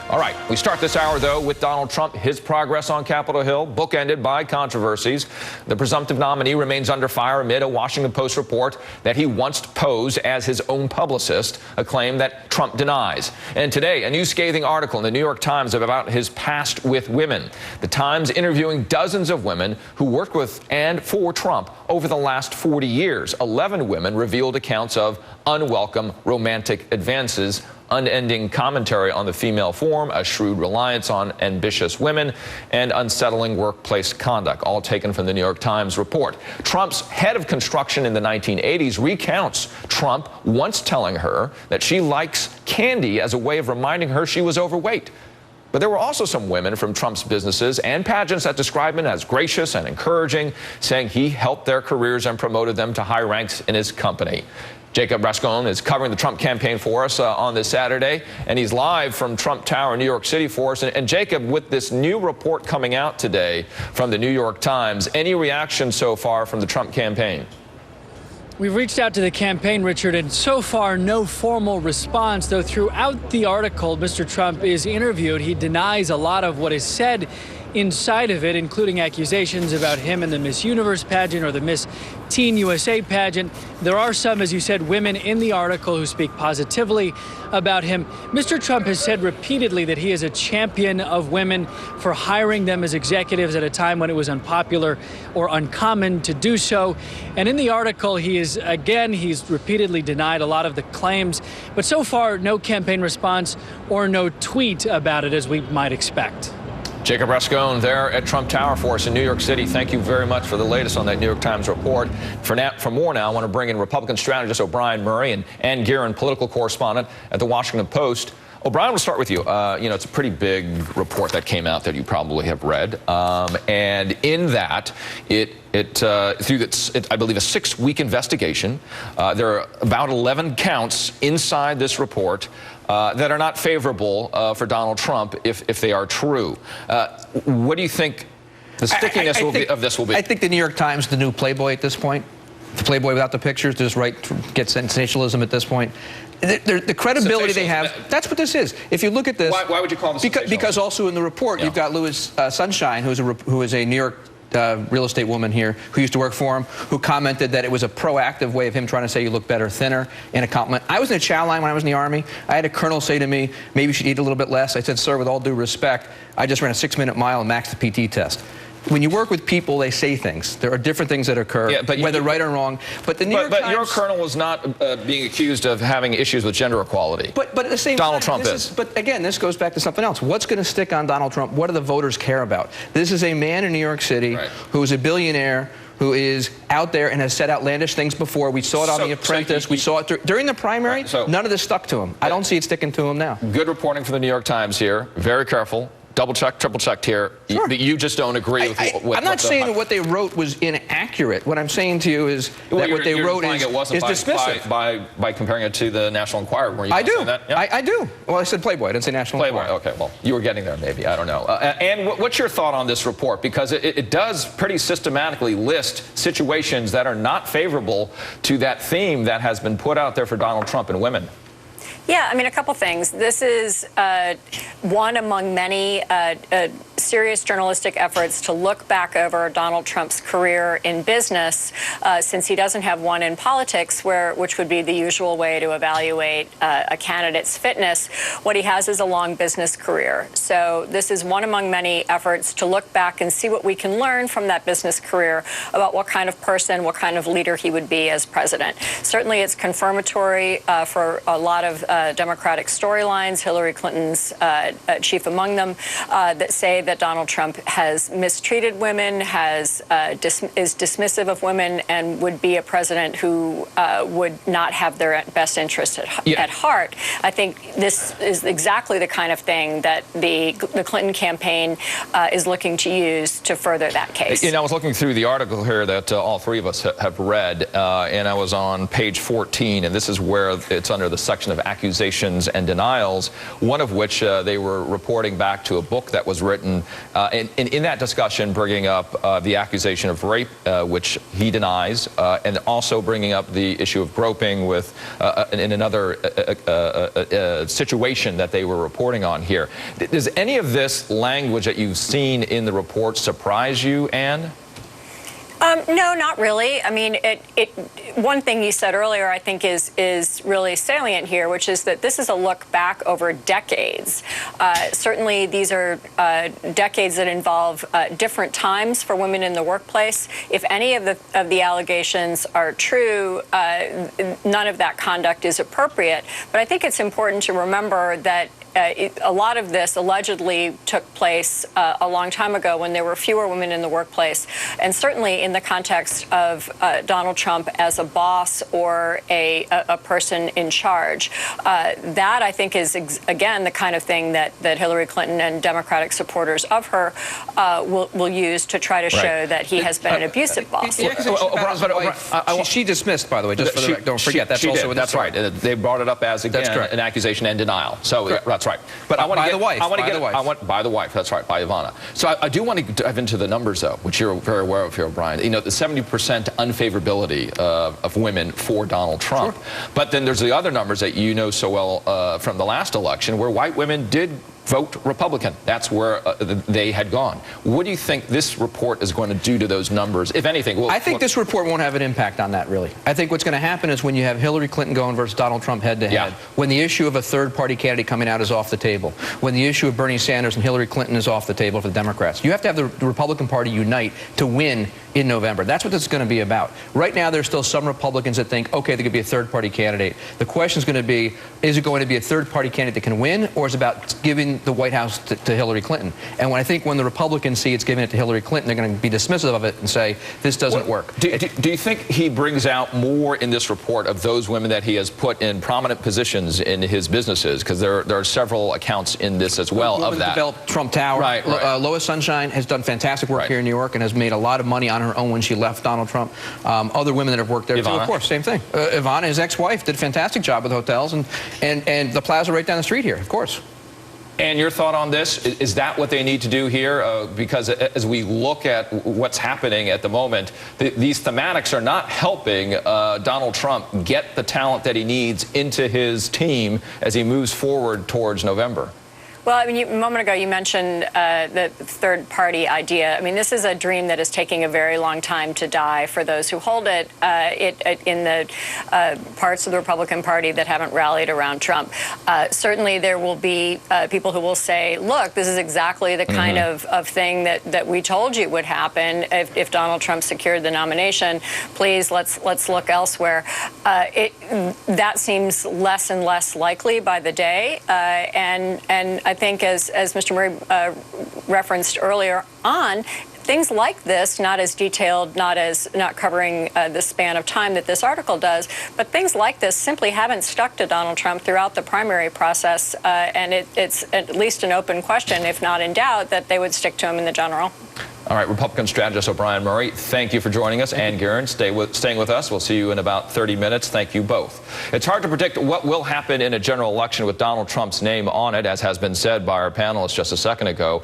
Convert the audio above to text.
All right, we start this hour, though, with Donald Trump, his progress on Capitol Hill, bookended by controversies. The presumptive nominee remains under fire amid a Washington Post report that he once posed as his own publicist, a claim that Trump denies. And today, a new scathing article in the New York Times about his past with women. The Times interviewing dozens of women who worked with and for Trump over the last 40 years. 11 women revealed accounts of unwelcome romantic advances, unending commentary on the female form, a shrewd reliance on ambitious women, and unsettling workplace conduct, all taken from the New York Times report. Trump's head of construction in the 1980s recounts Trump once telling her that she likes candy as a way of reminding her she was overweight. But there were also some women from Trump's businesses and pageants that described him as gracious and encouraging, saying he helped their careers and promoted them to high ranks in his company. Jacob Rascon is covering the Trump campaign for us on this Saturday, and he's live from Trump Tower in New York City for us. And Jacob, with this new report coming out today from the New York Times, any reaction so far from the Trump campaign? We've reached out to the campaign, Richard, and so far no formal response, though throughout the article Mr. Trump is interviewed, he denies a lot of what is said inside of it, including accusations about him in the Miss Universe pageant or the Miss Teen USA pageant. There are some, as you said, women in the article who speak positively about him. Mr. Trump has said repeatedly that he is a champion of women for hiring them as executives at a time when it was unpopular or uncommon to do so. And in the article, he's repeatedly denied a lot of the claims, but so far no campaign response or no tweet about it, as we might expect. Jacob Rascon there at Trump Tower for us in New York City. Thank you very much for the latest on that New York Times report. For more now, I want to bring in Republican strategist O'Brien Murray and Ann Guerin, political correspondent at the Washington Post. O'Brien, we'll start with you. It's a pretty big report that came out that you probably have read. And in that, I believe, a 6-week investigation. There are about 11 counts inside this report that are not favorable for Donald Trump if they are true. What do you think the stickiness of this will be? I think the New York Times, the new Playboy at this point, the Playboy without the pictures, just get sensationalism at this point. The credibility they have, that's what this is. If you look at this... Why would you call this sensational? Because also in the report, you've got Louis Sunshine, who is a New York real estate woman here who used to work for him, who commented that it was a proactive way of him trying to say you look better thinner in a compliment. I was in a chow line when I was in the Army. I had a colonel say to me, maybe you should eat a little bit less. I said, sir, with all due respect, I just ran a 6-minute mile and maxed the PT test. When you work with people, they say things. There are different things that occur, whether right or wrong. But the New York Times... But your colonel was not being accused of having issues with gender equality. But at the same Donald time, Trump is. But again, this goes back to something else. What's going to stick on Donald Trump? What do the voters care about? This is a man in New York City who is a billionaire, who is out there and has said outlandish things before. We saw it on The Apprentice. We saw it during the primary. None of this stuck to him. I don't see it sticking to him now. Good reporting from the New York Times here. Very careful. Double-checked, triple-checked here. Sure. You just don't agree with I'm not saying that what they wrote was inaccurate. What I'm saying to you is that what they wrote is dismissive. By comparing it to the National Enquirer. Were you I do. saying that? Yeah. I do. Well, I said Playboy. I didn't say National Enquirer. Okay, well, you were getting there maybe. I don't know. And what's your thought on this report? Because it does pretty systematically list situations that are not favorable to that theme that has been put out there for Donald Trump and women. Yeah, I mean, a couple things. This is one among many serious journalistic efforts to look back over Donald Trump's career in business, since he doesn't have one in politics, which would be the usual way to evaluate a candidate's fitness. What he has is a long business career. So this is one among many efforts to look back and see what we can learn from that business career about what kind of person, what kind of leader he would be as president. Certainly it's confirmatory for a lot of Democratic storylines, Hillary Clinton's chief among them, that say that Donald Trump has mistreated women, is dismissive of women, and would be a president who would not have their best interest at heart. I think this is exactly the kind of thing that the Clinton campaign is looking to use to further that case. I was looking through the article here that all three of us have read, and I was on page 14, and this is where it's under the section of accusations accusations and denials, one of which they were reporting back to a book that was written, and in that discussion bringing up the accusation of rape, which he denies, and also bringing up the issue of groping with in another situation that they were reporting on here. Does any of this language that you've seen in the report surprise you, Anne? No, not really. I mean, one thing you said earlier, I think, is really salient here, which is that this is a look back over decades. Certainly, these are decades that involve different times for women in the workplace. If any of the allegations are true, none of that conduct is appropriate. But I think it's important to remember that a lot of this allegedly took place a long time ago when there were fewer women in the workplace, and certainly in the context of Donald Trump as a boss or a person in charge. That, I think, is, again, the kind of thing that Hillary Clinton and Democratic supporters of her will use to try to show that he has been an abusive boss. She dismissed, by the way, just for the record. Don't forget, that's also that's right. They brought it up as, again, an accusation and denial. So that's right. But I want to get by the wife. That's right, by Ivana. So I do want to dive into the numbers, though, which you're very aware of here, O'Brien. You know, the 70% unfavorability of women for Donald Trump. Sure. But then there's the other numbers that you know so well from the last election, where white women did vote Republican. That's where they had gone. What do you think this report is going to do to those numbers, if anything? I think this report won't have an impact on that, really. I think what's going to happen is when you have Hillary Clinton going versus Donald Trump head-to-head, when the issue of a third-party candidate coming out is off the table, when the issue of Bernie Sanders and Hillary Clinton is off the table for the Democrats, you have to have the Republican Party unite to win in November. That's what this is going to be about. Right now, there's still some Republicans that think, okay, there could be a third-party candidate. The question is going to be, is it going to be a third-party candidate that can win, or is it about giving the White House to Hillary Clinton? And I think when the Republicans see it's giving it to Hillary Clinton, they're going to be dismissive of it and say, this doesn't work. Do you think he brings out more in this report of those women that he has put in prominent positions in his businesses? Because there are several accounts in this as well of that. Developed Trump Tower. Right. Lois Sunshine has done fantastic work here in New York and has made a lot of money on her own when she left Donald Trump. Other women that have worked there, too, of course, same thing. Ivana, his ex-wife, did a fantastic job with hotels and the plaza right down the street here, of course. And your thought on this, is that what they need to do here? Because as we look at what's happening at the moment, these thematics are not helping Donald Trump get the talent that he needs into his team as he moves forward towards November. Well, I mean, a moment ago you mentioned the third-party idea. I mean, this is a dream that is taking a very long time to die for those who hold it in the parts of the Republican Party that haven't rallied around Trump. Certainly, there will be people who will say, look, this is exactly the kind of thing that we told you would happen if Donald Trump secured the nomination. Please, let's look elsewhere. That seems less and less likely by the day, and I think, as Mr. Murray referenced earlier on, things like this, not as detailed, not covering the span of time that this article does, but things like this simply haven't stuck to Donald Trump throughout the primary process, and it's at least an open question, if not in doubt, that they would stick to him in the general. All right, Republican strategist O'Brien Murray, thank you for joining us. Ann Guerin, staying with us. We'll see you in about 30 minutes. Thank you both. It's hard to predict what will happen in a general election with Donald Trump's name on it, as has been said by our panelists just a second ago.